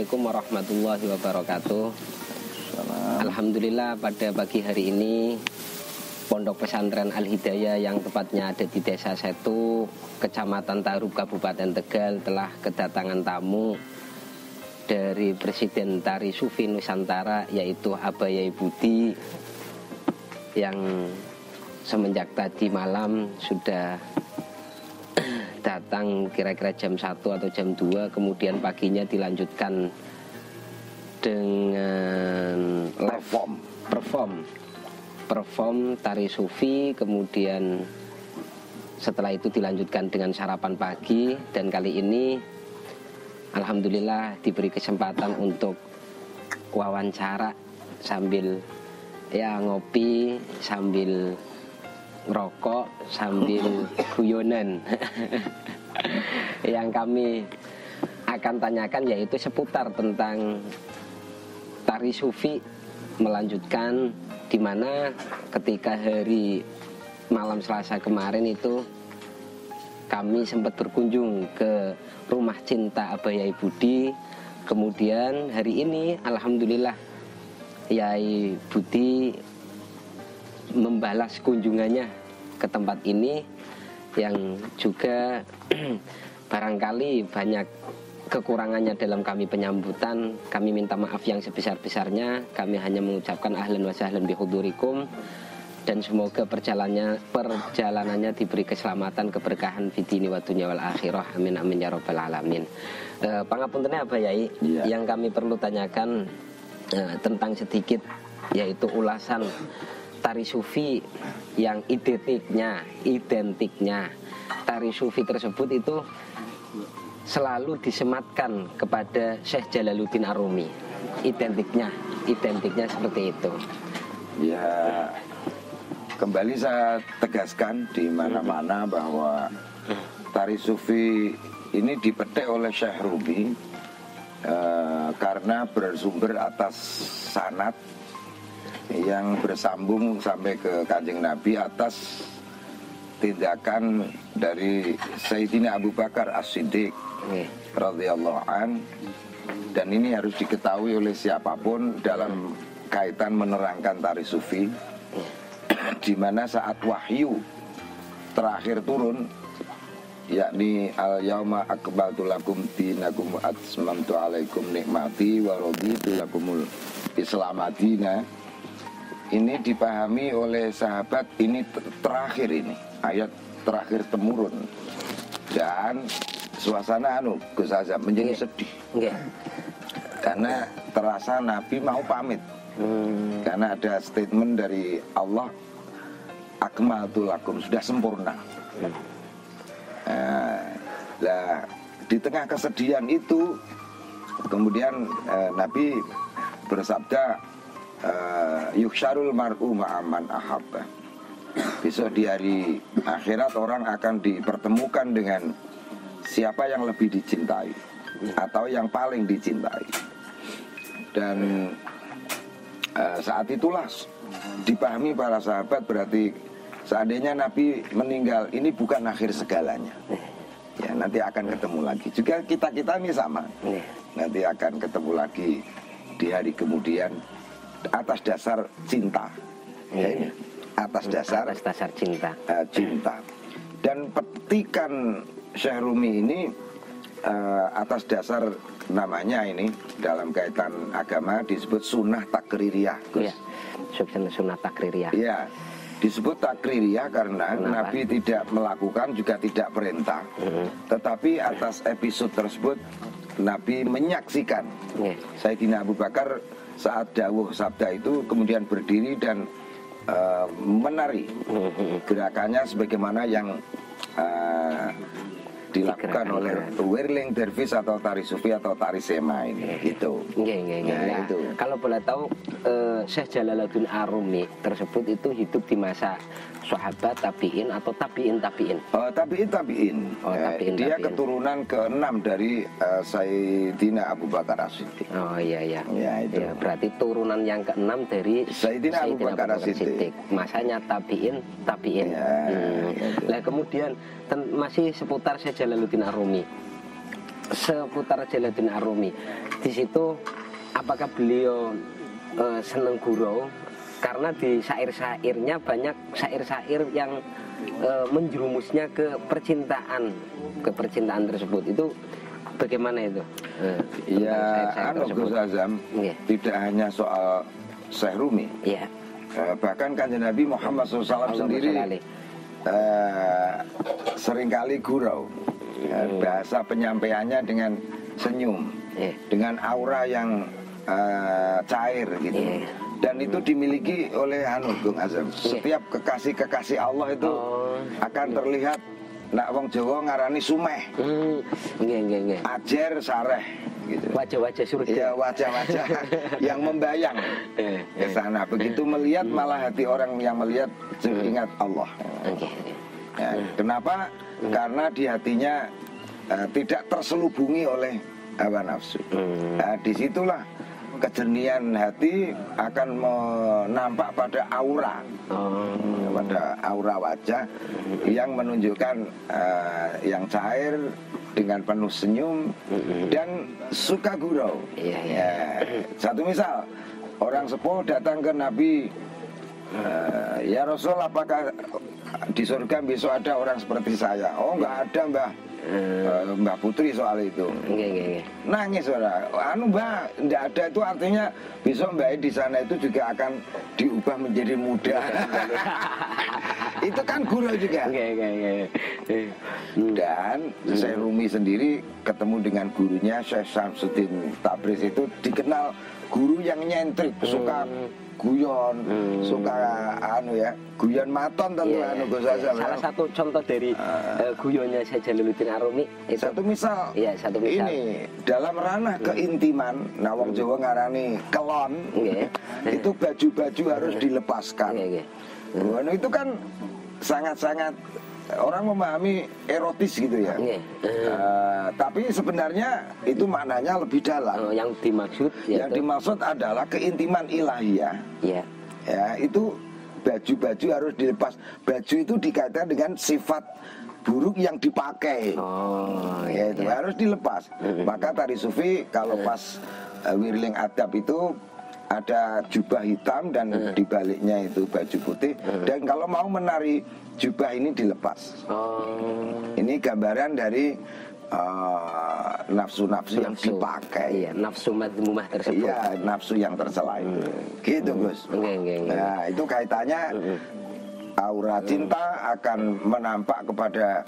Assalamualaikum warahmatullahi wabarakatuh. Alhamdulillah pada pagi hari ini Pondok Pesantren Al-Hidayah yang tepatnya ada di Desa Setu, Kecamatan Tarub, Kabupaten Tegal telah kedatangan tamu dari Presiden Tari Sufi Nusantara, yaitu Abayai Budi, yang semenjak tadi malam sudah datang kira-kira jam 1 atau jam 2, kemudian paginya dilanjutkan dengan perform tari sufi, kemudian setelah itu dilanjutkan dengan sarapan pagi, dan kali ini alhamdulillah diberi kesempatan untuk wawancara sambil ya ngopi, sambil rokok, sambil guyonan. Yang kami akan tanyakan yaitu seputar tentang tari sufi, melanjutkan di mana ketika hari malam Selasa kemarin itu kami sempat berkunjung ke rumah cinta Abayai Budi. Kemudian hari ini alhamdulillah Yai Budi membalas kunjungannya ke tempat ini, yang juga barangkali banyak kekurangannya dalam kami penyambutan. Kami minta maaf yang sebesar-besarnya. Kami hanya mengucapkan ahlan wa sahlan bihudurikum, dan semoga perjalanannya diberi keselamatan, keberkahan fidini wa dunya wal akhirah. Amin amin ya rabbal alamin. Pangapuntennya apa Yai? Ya. Yang kami perlu tanyakan tentang sedikit yaitu ulasan tari sufi yang identiknya tari sufi tersebut itu selalu disematkan kepada Syekh Jalaluddin Ar-Rumi. Identiknya seperti itu. Ya, kembali saya tegaskan di mana-mana bahwa tari sufi ini dipetik oleh Syekh Rumi karena bersumber atas sanad yang bersambung sampai ke Kanjeng Nabi atas tindakan dari Sayyidina Abu Bakar As-Siddiq radhiyallahu an, dan ini harus diketahui oleh siapapun dalam kaitan menerangkan tari sufi, di mana saat wahyu terakhir turun, yakni al-yauma akmaltu lakum dinakum wa atmamtu alaikum nikmati wa raditu lakumul Islam madina. Ini dipahami oleh sahabat, ini terakhir, ini ayat terakhir temurun, dan suasana Gus Azam menjadi sedih karena terasa Nabi mau pamit, karena ada statement dari Allah, akmaltu lakum, sudah sempurna. Nah, di tengah kesedihan itu kemudian Nabi bersabda, yuhsyarul mar'u ma'aman ahabba. Besok di hari akhirat orang akan dipertemukan dengan siapa yang lebih dicintai atau yang paling dicintai. Dan saat itulah dipahami para sahabat, berarti seandainya Nabi meninggal ini bukan akhir segalanya. Ya, nanti akan ketemu lagi. Juga kita ini sama. Nanti akan ketemu lagi di hari kemudian atas dasar cinta. Ya, ini atas dasar cinta. Cinta. Dan petikan Syekh Rumi ini atas dasar namanya ini dalam kaitan agama disebut sunnah takririyah. Ya, sunnah takririyah. Ya, disebut takririyah karena Kenapa? Nabi tidak melakukan, juga tidak perintah. Tetapi atas episode tersebut Nabi menyaksikan Sayyidina Abu Bakar saat dawuh sabda itu kemudian berdiri dan menari gerakannya sebagaimana yang dilakukan oleh Whirling Dervish atau tari sufi atau tari sema ini, gitu. Nah, itu. Kalau boleh tahu, Syekh Jalaluddin Ar-Rumi tersebut itu hidup di masa sahabat, tabi'in atau tabi'in? Tabi'in. Dia keturunan ke-6 dari Sayyidina Abu Bakar As-Siddiq. Oh iya. Ya, itu. Ya, berarti turunan yang ke-6 dari Sayyidina Abu Bakar As-Siddiq. Masanya tabi'in. Ya, Nah, kemudian masih seputar Syekh Jalaluddin Ar-Rumi. seputar Jalaluddin Ar-Rumi. Di situ apakah beliau seneng gurau? Karena di syair-syairnya banyak syair-syair yang menjerumusnya ke percintaan tersebut. Itu bagaimana itu? Ya, Gus Azam, tidak hanya soal Syekh Rumi. Ya. Bahkan Kanjeng Nabi Muhammad SAW sendiri seringkali gurau. Bahasa penyampaiannya dengan senyum, dengan aura yang cair gitu. Dan itu dimiliki oleh Gung Azam. Setiap kekasih-kekasih Allah itu akan terlihat. Nak wong Jawa ngarani sumeh, ajer sareh, gitu. Wajah-wajah surga. Ya, wajah-wajah yang membayang ke sana. Begitu melihat malah hati orang yang melihat ingat Allah. Ya, kenapa? Karena di hatinya tidak terselubungi oleh hawa nafsu. Nah, disitulah kejernihan hati akan menampak pada aura, pada aura wajah yang menunjukkan yang cair dengan penuh senyum dan suka gurau. Ya, satu misal, orang sepuh datang ke Nabi, ya Rasul, apakah di surga besok ada orang seperti saya? Oh, enggak ada, Mbah. Mbah Putri soal itu nangis orang, Mbah, enggak ada, itu artinya besok Mbah di sana itu juga akan diubah menjadi muda. Itu kan guru juga. Dan Syekh Rumi sendiri ketemu dengan gurunya Syekh Syamsuddin Tabriz, itu dikenal guru yang nyentrik, suka guyon, suka guyon maton tentu. Gus Azam. Salah satu contoh dari guyonnya Syekh Jalaluddin Ar-Rumi itu. Satu misal. Ini dalam ranah keintiman, nah wong Jawa ngarani kelon. Itu baju-baju harus dilepaskan. Itu kan sangat-sangat orang memahami erotis gitu ya. Tapi sebenarnya itu maknanya lebih dalam. Yang dimaksud adalah keintiman ilahiyah. Ya, itu baju-baju harus dilepas. Baju itu dikaitkan dengan sifat buruk yang dipakai. Itu harus dilepas. Maka tari sufi kalau pas Wirling Adab itu ada jubah hitam dan di baliknya itu baju putih. Dan kalau mau menari jubah ini dilepas. Ini gambaran dari nafsu-nafsu yang dipakai. Nafsu madmumah tersebut. Iya, nafsu yang tercela itu. Gitu, Gus. Nah, itu kaitannya aura cinta akan menampak kepada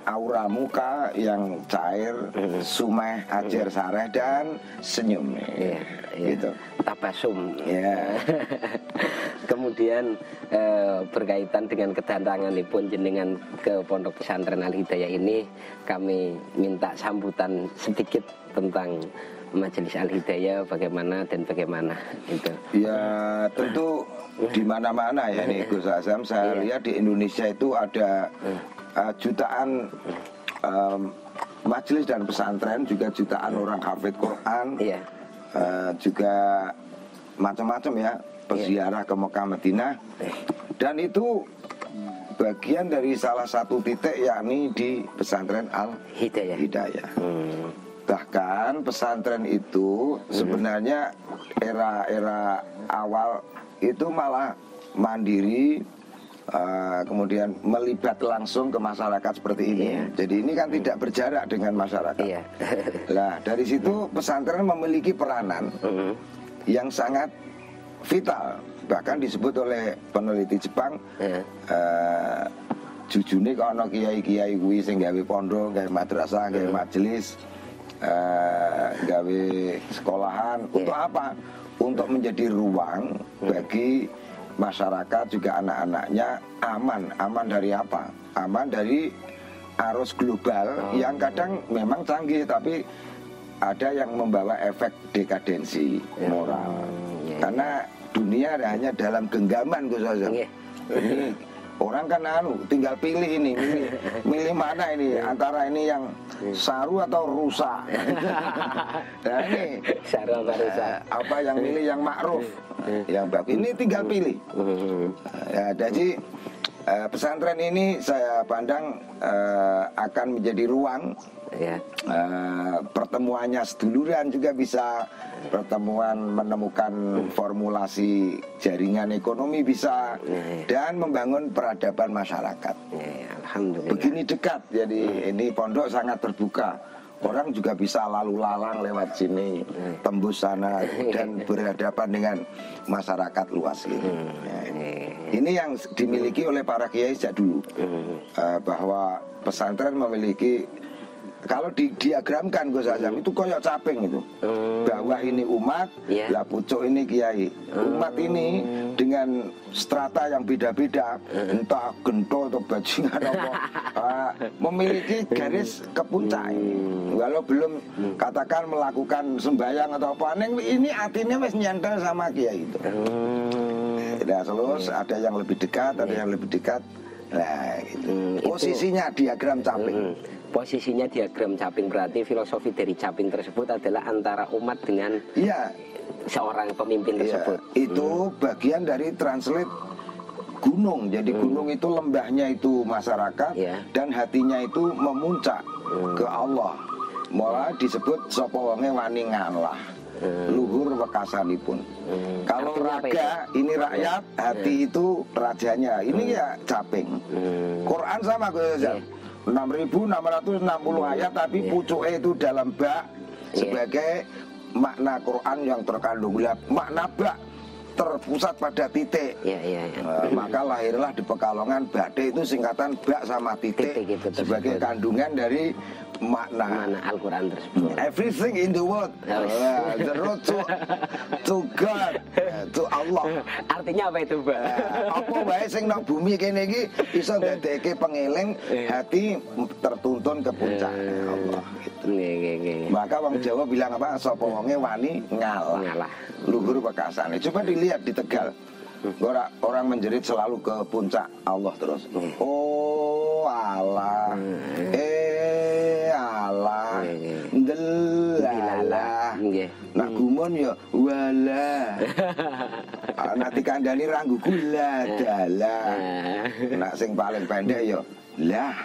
aura muka yang cair, sumeh, ajer sareh dan senyum. Gitu. Tabasum. Kemudian berkaitan dengan kedatangan pun jenengan ke Pondok Pesantren Al Hidayah ini, kami minta sambutan sedikit tentang Majelis Al Hidayah, bagaimana dan bagaimana itu. Ya, tentu di mana-mana ya nih Gus Azam. Saya lihat di Indonesia itu ada jutaan majelis dan pesantren, juga jutaan orang hafid Quran, juga macam-macam ya, peziarah ke Mekah Madinah, dan itu bagian dari salah satu titik, yakni di pesantren Al Hidayah. Bahkan pesantren itu sebenarnya era-era awal itu malah mandiri, kemudian melibat langsung ke masyarakat seperti ini. Jadi ini kan tidak berjarak dengan masyarakat. Nah, dari situ pesantren memiliki peranan yang sangat vital. Bahkan disebut oleh peneliti Jepang, jujune kok ana kiai-kiai kuwi sing gawe pondok, gawe madrasah, gawe majelis, gawe sekolahan. Untuk apa? Untuk menjadi ruang bagi masyarakat, juga anak-anaknya aman. Aman dari apa? Aman dari arus global yang kadang memang canggih, tapi ada yang membawa efek dekadensi moral. Karena dunia hanya dalam genggaman, Gus Azam. Ini orang kan tinggal pilih ini, milih mana ini, antara ini yang saru atau rusa. Nah ini saru atau rusa, apa yang milih yang ma'ruf, yang bagus, ini tinggal pilih. Ya, jadi pesantren ini saya pandang akan menjadi ruang Ya. pertemuannya seduluran, juga bisa pertemuan menemukan formulasi jaringan ekonomi bisa, dan membangun peradaban masyarakat. Ya, alhamdulillah. Begini dekat, jadi ini pondok sangat terbuka. Orang juga bisa lalu lalang lewat sini, tembus sana, dan berhadapan dengan masyarakat luas ini. Ya, ini yang dimiliki oleh para kiai sejak dulu, bahwa pesantren memiliki, kalau didiagramkan Gus Azam itu koyok caping itu. Bawah ini umat, lah pucuk ini kiai. Umat ini dengan strata yang beda-beda, entah gento atau bajingan apa, memiliki garis ke puncak ini. Walau belum katakan melakukan sembahyang atau apa, ini artinya wis nyantel sama kiai itu. Tidak selus, ada yang lebih dekat, ada yang lebih dekat. Nah, gitu. Posisinya diagram caping. Posisinya diagram caping, berarti filosofi dari caping tersebut adalah antara umat dengan seorang pemimpin tersebut. Itu bagian dari translate gunung. Jadi gunung itu lembahnya itu masyarakat, dan hatinya itu memuncak ke Allah. Mulai disebut sapa wonge wani ngalah, luhur wekasanipun. Kalau raga ini rakyat, hati itu rajanya. Ini ya caping. Quran sama Gus Azam. 6.660 ayat, tapi pucuke itu dalam bak sebagai makna Quran yang terkandung. Makna bak terpusat pada titik. Maka lahirlah di Pekalongan Bade itu singkatan bak sama titik gitu, sebagai kandungan dari makna Al-Quran tersebut. Everything in the world, the road to God, to Allah. Artinya apa itu, Mbak? Apa wae sing nang bumi kene iki iso ndadekake pengeling hati tertuntun ke puncak Allah gitu. Maka wong Jawa bilang apa? Sapa wonge wani ngalah. Luhur wekasane. Coba dilihat di Tegal. Orang menjerit selalu ke puncak Allah terus. Oh Allah. Allah. Ndelalah. Nak gumun ya wala. Nanti kandani ranggu gula dalah. Nak sing paling pendek ya lah.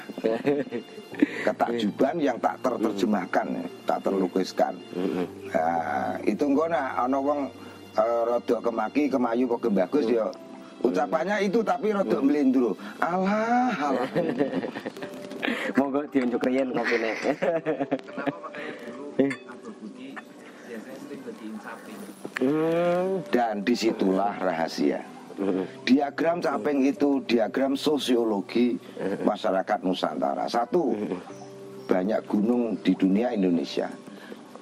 Ketakjuban yang tak terjemahkan, tak terlukiskan. Nah, itu engko nak ana wong rada kemaki kemayu kok bagus ya. Ucapannya itu tapi rada mlindro. Allah. Monggo diunjuk riyen kopine. Kenapa makanya dulu Abah Budi biasanya sering bediin caping? Dan disitulah rahasia. Diagram caping itu diagram sosiologi masyarakat Nusantara. Satu, banyak gunung di dunia Indonesia.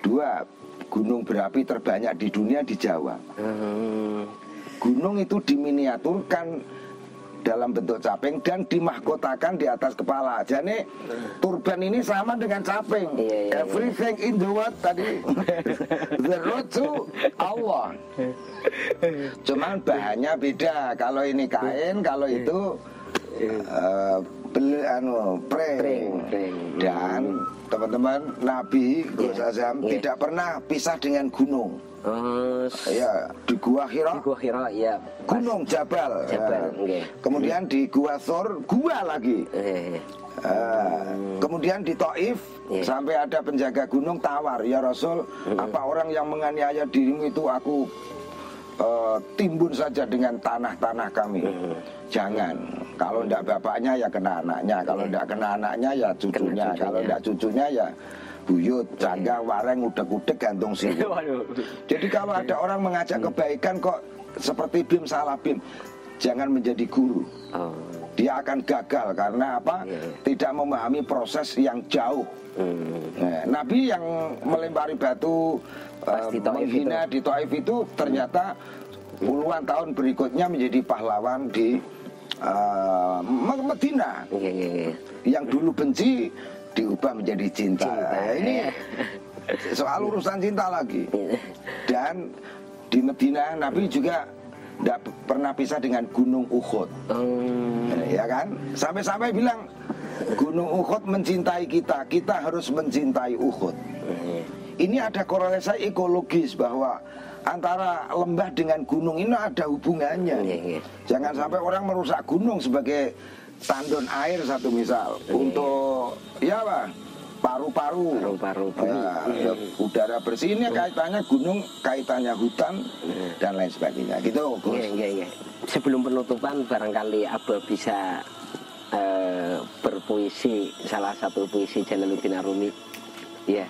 Dua, gunung berapi terbanyak di dunia di Jawa. Gunung itu diminiaturkan dalam bentuk caping dan dimahkotakan di atas kepala. Jadi turban ini sama dengan caping. Everything in the world tadi the road to Allah. Cuman bahannya beda. Kalau ini kain, kalau itu pring. Dan teman-teman, Nabi Gus Azam tidak pernah pisah dengan gunung. Ya, di Gua Hira. Di Gua Hira, ya. Gunung Jabal. Kemudian di Gua Thur, gua lagi. Kemudian di Taif sampai ada penjaga gunung tawar, ya Rasul, apa orang yang menganiaya dirimu itu aku timbun saja dengan tanah-tanah kami. Jangan. Kalau tidak bapaknya ya kena anaknya, kalau tidak kena anaknya ya cucunya, kalau tidak cucunya ya buyut, cangga, wareng, udek-udek, gantung sini. Jadi kalau ada orang mengajak kebaikan kok seperti Bim salah Bim, jangan menjadi guru. Dia akan gagal karena apa? Tidak memahami proses yang jauh. Nabi yang melempari batu menghina di Taif itu ternyata puluhan tahun berikutnya menjadi pahlawan di Medina. Yang dulu benci diubah menjadi cinta. Ini soal urusan cinta lagi. Dan di Medina Nabi juga tidak pernah pisah dengan Gunung Uhud. Ya kan? Sampai-sampai bilang Gunung Uhud mencintai kita, kita harus mencintai Uhud. Ini ada korelasi ekologis bahwa antara lembah dengan gunung ini ada hubungannya. Jangan sampai orang merusak gunung sebagai tandon air satu misal untuk ya apa? Paru-paru, ya, udara bersih ini kaitannya gunung, kaitannya hutan dan lain sebagainya. Gitu, Gus. Sebelum penutupan, barangkali Abah bisa berpuisi salah satu puisi Jalaluddin Arumi. Ya,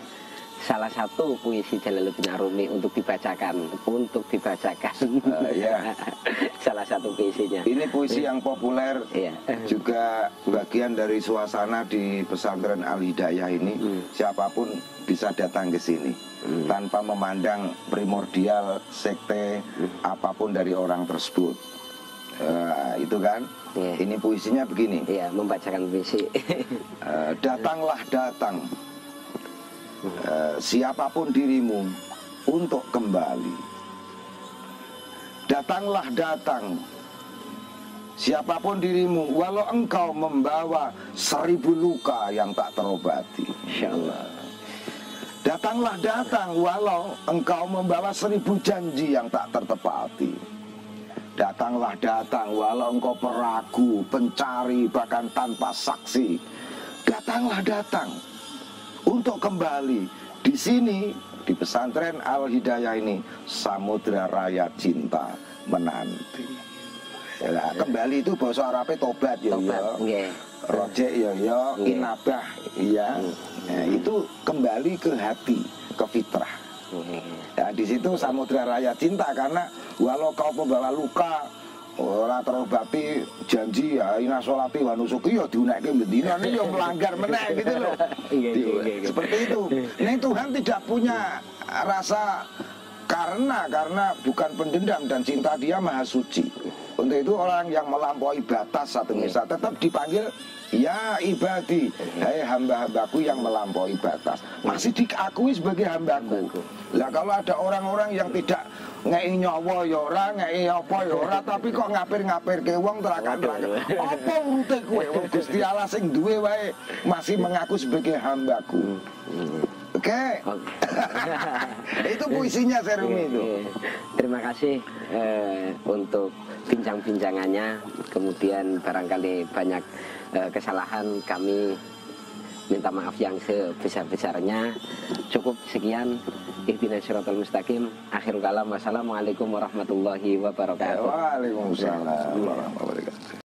salah satu puisi Jalaluddin Arumi untuk dibacakan, Ya. Salah satu puisinya. Ini puisi yang populer, juga bagian dari suasana di pesantren Al Hidayah ini. Siapapun bisa datang ke sini tanpa memandang primordial sekte apapun dari orang tersebut. Itu kan. Ini puisinya begini. Membacakan puisi. Datanglah datang, siapapun dirimu untuk kembali. Datanglah datang, siapapun dirimu, walau engkau membawa 1000 luka yang tak terobati. Insyaallah. Datanglah datang, walau engkau membawa 1000 janji yang tak tertepati. Datanglah datang, walau engkau peragu, pencari, bahkan tanpa saksi. Datanglah datang untuk kembali. Di sini, di pesantren Al Hidayah ini, samudra raya cinta menanti. Ya, kembali itu bahasa Arabnya tobat ya, rojek ya, inabah ya. Nah, itu kembali ke hati, ke fitrah. Ya, di situ samudra raya cinta, karena walau kau membawa luka ora terobati, janji ya ina sholati wa nusuki ya diunaike bendina ini yang melanggar meneh gitu loh. Seperti itu. Ini Tuhan tidak punya rasa karena bukan pendendam, dan cinta dia maha suci. Untuk itu orang yang melampaui batas satu misal tetap dipanggil ya ibadi, hai hamba-hambaku yang melampaui batas, masih diakui sebagai hambaku. Lah kalau ada orang-orang yang tidak ngei nyawa ya ora, ngei apa ya ora, tapi kok ngapir-ngapirke wong terakan-terakan. Apa urute kowe? Wong Gusti Allah sing duwe wae masih mengaku sebagai hambaku. Oke. Itu puisinya Serumi itu. Terima kasih untuk bincang-bincangannya. Kemudian barangkali banyak kesalahan, kami minta maaf yang sebesar-besarnya. Cukup sekian. Ihdinas siratal mustaqim. Akhirul kalam. Wassalamualaikum warahmatullahi wabarakatuh. Waalaikumsalam warahmatullahi wabarakatuh.